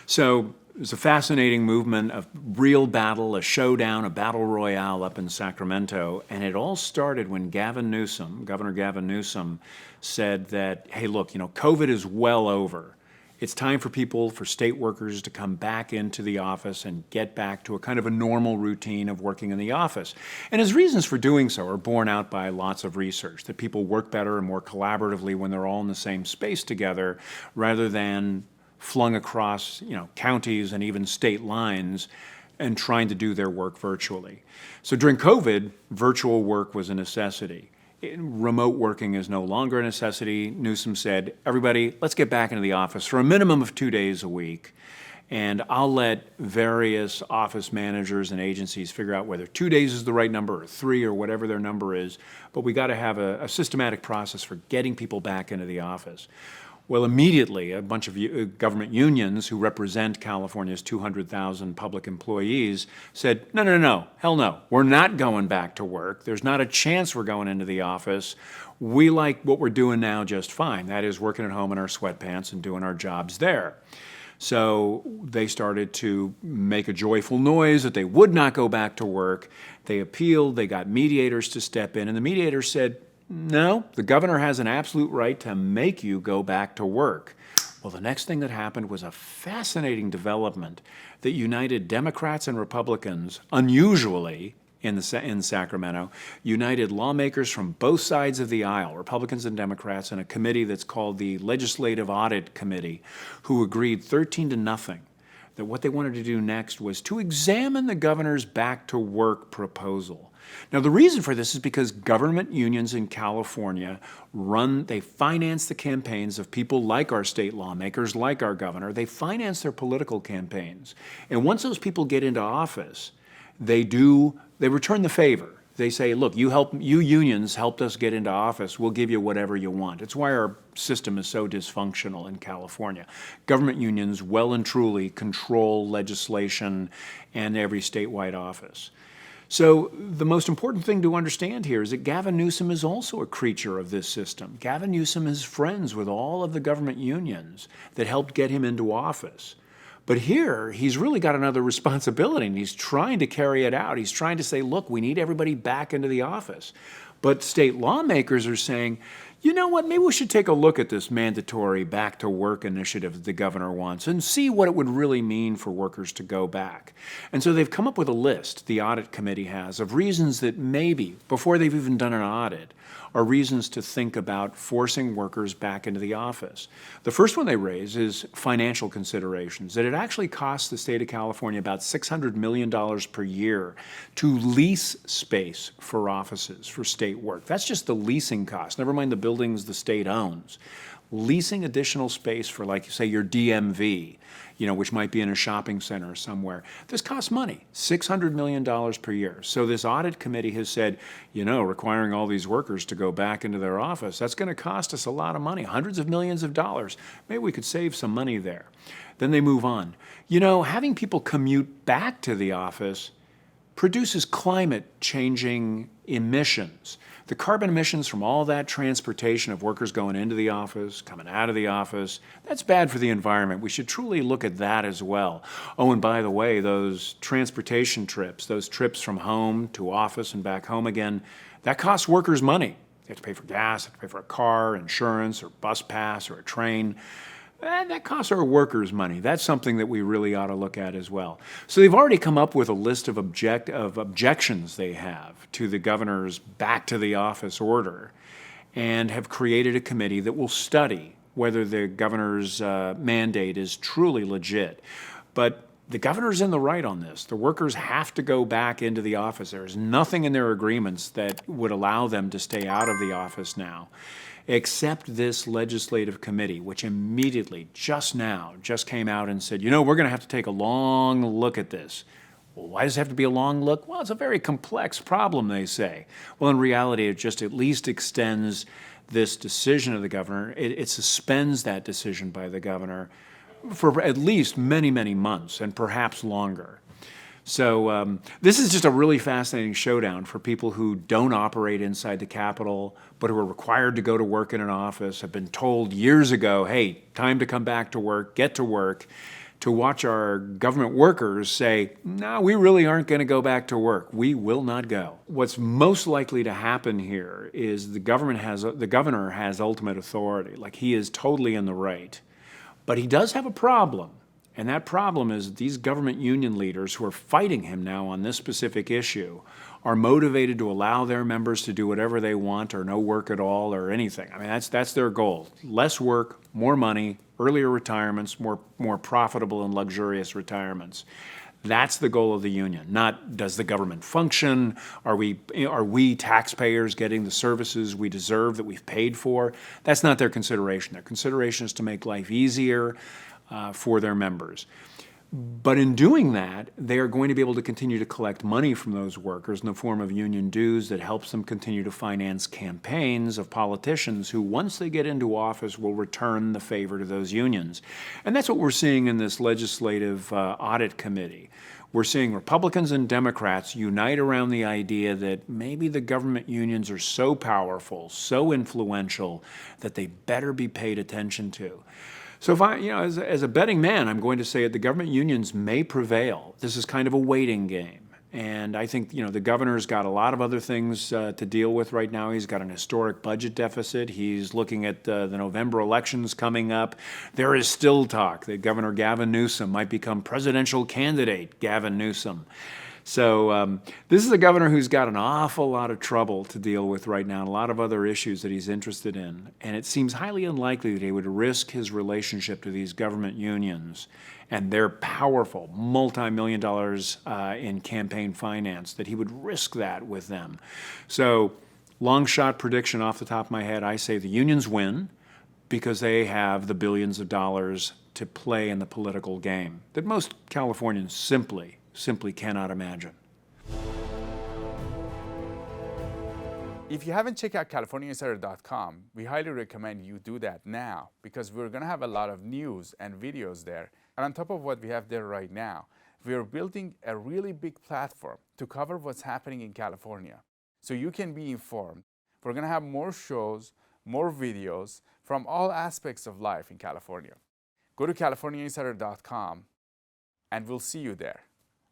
So it was a fascinating movement, a real battle, a showdown, a battle royale up in Sacramento. And it all started when Governor Gavin Newsom, said that, hey, look, COVID is well over. It's time for state workers to come back into the office and get back to a kind of a normal routine of working in the office. And his reasons for doing so are borne out by lots of research, that people work better and more collaboratively when they're all in the same space together rather than flung across, counties and even state lines and trying to do their work virtually. So during COVID, virtual work was a necessity. Remote working is no longer a necessity. Newsom said, everybody, let's get back into the office for a minimum of 2 days a week. And I'll let various office managers and agencies figure out whether 2 days is the right number or 3 or whatever their number is. But we got to have a systematic process for getting people back into the office. Well, immediately, a bunch of government unions who represent California's 200,000 public employees said, no, hell no, we're not going back to work. There's not a chance we're going into the office. We like what we're doing now just fine. That is working at home in our sweatpants and doing our jobs there. So they started to make a joyful noise that they would not go back to work. They appealed, they got mediators to step in, and the mediators said, no, the governor has an absolute right to make you go back to work. Well, the next thing that happened was a fascinating development that united Democrats and Republicans, unusually in Sacramento, united lawmakers from both sides of the aisle, Republicans and Democrats, in a committee that's called the Legislative Audit Committee, who agreed 13-0 that what they wanted to do next was to examine the governor's back-to-work proposal. Now, the reason for this is because government unions in California they finance the campaigns of people like our state lawmakers, like our governor. They finance their political campaigns. And once those people get into office, they return the favor. They say, look, you unions helped us get into office. We'll give you whatever you want. It's why our system is so dysfunctional in California. Government unions well and truly control legislation and every statewide office. So the most important thing to understand here is that Gavin Newsom is also a creature of this system. Gavin Newsom is friends with all of the government unions that helped get him into office. But here, he's really got another responsibility, and he's trying to carry it out. He's trying to say, look, we need everybody back into the office. But state lawmakers are saying, you know what, maybe we should take a look at this mandatory back-to-work initiative that the governor wants and see what it would really mean for workers to go back. And so they've come up with a list, the audit committee has, of reasons that maybe, before they've even done an audit, are reasons to think about forcing workers back into the office. The first one they raise is financial considerations, that it actually costs the state of California about $600 million per year to lease space for offices, for state work. That's just the leasing cost, never mind the buildings the state owns. Leasing additional space for, like, say, your DMV, which might be in a shopping center somewhere. This costs money, $600 million per year. So this audit committee has said, requiring all these workers to go back into their office, that's going to cost us a lot of money, hundreds of millions of dollars. Maybe we could save some money there. Then they move on. Having people commute back to the office produces climate-changing emissions. The carbon emissions from all that transportation of workers going into the office, coming out of the office, that's bad for the environment. We should truly look at that as well. Oh, and by the way, those transportation trips, those trips from home to office and back home again, that costs workers money. They have to pay for gas, they have to pay for a car, insurance, or bus pass, or a train. That costs our workers money. That's something that we really ought to look at as well. So they've already come up with a list of objections they have to the governor's back to the office order, and have created a committee that will study whether the governor's mandate is truly legit. But the governor's in the right on this. The workers have to go back into the office. There is nothing in their agreements that would allow them to stay out of the office now, except this legislative committee, which immediately, just came out and said, we're going to have to take a long look at this. Well, why does it have to be a long look? Well, it's a very complex problem, they say. Well, in reality, it just at least extends this decision of the governor. It suspends that decision by the governor for at least many, many months, and perhaps longer. So this is just a really fascinating showdown for people who don't operate inside the Capitol, but who are required to go to work in an office, have been told years ago, hey, time to come back to work, get to work, to watch our government workers say, no, we really aren't going to go back to work. We will not go. What's most likely to happen here is the governor has ultimate authority. Like, he is totally in the right. But he does have a problem. And that problem is these government union leaders who are fighting him now on this specific issue are motivated to allow their members to do whatever they want or no work at all or anything. I mean, that's their goal. Less work, more money, earlier retirements, more profitable and luxurious retirements. That's the goal of the union, not does the government function? Are we taxpayers getting the services we deserve that we've paid for? That's not their consideration. Their consideration is to make life easier for their members. But in doing that, they are going to be able to continue to collect money from those workers in the form of union dues that helps them continue to finance campaigns of politicians who, once they get into office, will return the favor to those unions. And that's what we're seeing in this legislative audit committee. We're seeing Republicans and Democrats unite around the idea that maybe the government unions are so powerful, so influential, that they better be paid attention to. So if I, as a betting man, I'm going to say that the government unions may prevail. This is kind of a waiting game. And I think, the governor's got a lot of other things to deal with right now. He's got an historic budget deficit. He's looking at the November elections coming up. There is still talk that Governor Gavin Newsom might become presidential candidate Gavin Newsom. So this is a governor who's got an awful lot of trouble to deal with right now, and a lot of other issues that he's interested in. And it seems highly unlikely that he would risk his relationship to these government unions and their powerful multi-million dollars in campaign finance, that he would risk that with them. So long shot prediction off the top of my head, I say the unions win because they have the billions of dollars to play in the political game that most Californians simply cannot imagine. If you haven't checked out CaliforniaInsider.com, we highly recommend you do that now, because we're going to have a lot of news and videos there. And on top of what we have there right now, we are building a really big platform to cover what's happening in California, so you can be informed. We're going to have more shows, more videos from all aspects of life in California. Go to CaliforniaInsider.com and we'll see you there.